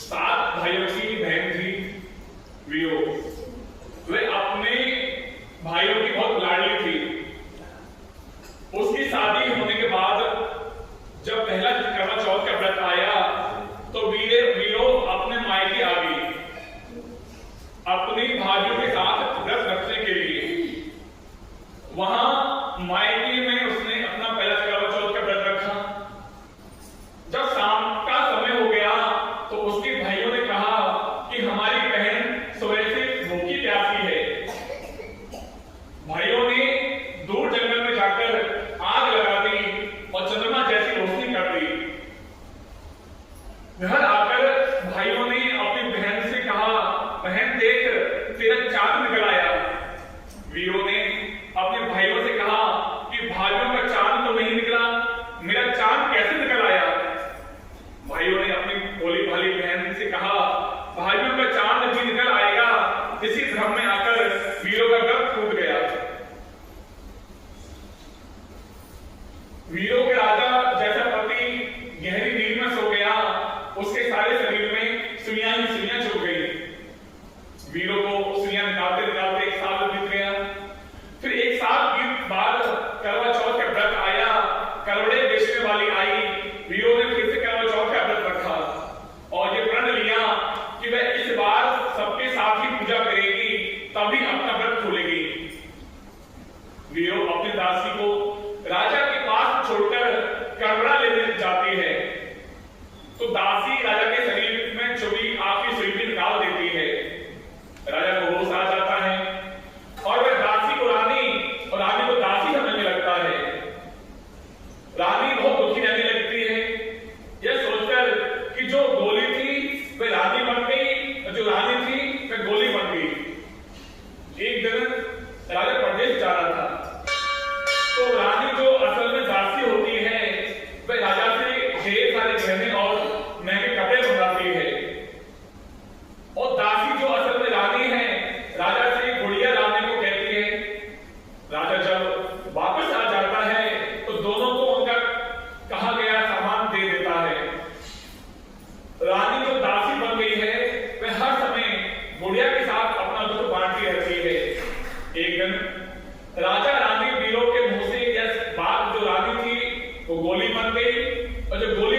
सात भाइयों की बहन थी वीरो। वे अपने भाइयों की बहुत लाडली थी। उसकी शादी होने के बाद जब पहला करवा चौथ का व्रत आया तो वीरो अपने मायके आ गई अपनी भाइयों के साथ व्रत रखने के लिए। वहां मायके में उसने अपना पहला करवा चौथ का व्रत रखा। जब शाम का समय हो गया तो उसके भाइयों ने कहा कि हमारी बहन सुबह से भूखी प्यासी है। भाइयों ने दूर जंगल में जाकर आग लगा दी और चंद्रमा जैसी रोशनी कर दी। घर आकर भाइयों ने अपनी बहन से कहा, बहन देख तेरा चांद निकल आया। वीरों ने अपने भाइयों से कहा कि भाइयों का चांद तो नहीं निकला, मेरा चांद कैसे निकल आया। भाइयों ने अपनी भोली भाली बहन से कहा, भाइयों का चांद भी निकल आएगा। इसी भ्रम में आकर वीरों का गर्भ टूट गया। वीरों के राजा जैसा पति गहरी नींद में सो गया, उसके सारे शरीर में सुइयां ही सुइयां चुभ गई। वीरों को सुइयां निकालते निकालते एक साल बीत गया। फिर एक साल के बाद करवा चौथ का व्रत आया। करवड़े बेचने वाली आई। वीरों ने फिर से करवा चौथ का व्रत रखा और ये प्रण लिया कि वह इस बार सबके साथ ही पूजा करेगी, तभी अपना व्रत खोलेगी। वीरों अपनी दासी को राजा के पास छोड़कर करवड़ा लेने जाती है तो दासी राजा के शरीर में चुभी आखिरी सुई भी निकाल देती है। राजा को होश आ जाता है और वह दासी को रानी और रानी को दासी समझने लगता है। रानी बहुत दुखी रहने लगती है, यह सोचकर कि जो गोली थी वह रानी बन गई और जो रानी थी वह गोली बन गई। एक दिन राजा प्रदेश जा रहा था तो रानी जो असल में दासी होती है वह राजा से ढेर सारे गहने और महंगे कपड़े मंगाती है और दासी जो असल में रानी है राजा से गुड़िया लाने को कहती है। राजा जब वापस आ जाता है तो दोनों को उनका कहा गया सामान दे देता है। रानी जो दासी बन गई है वह हर समय गुड़िया के साथ अपना दुख बांटती रहती है। एक दिन राजा रानी वीरों के मुंह से यह बात जो रानी थी वो गोली बन गई और जो गोली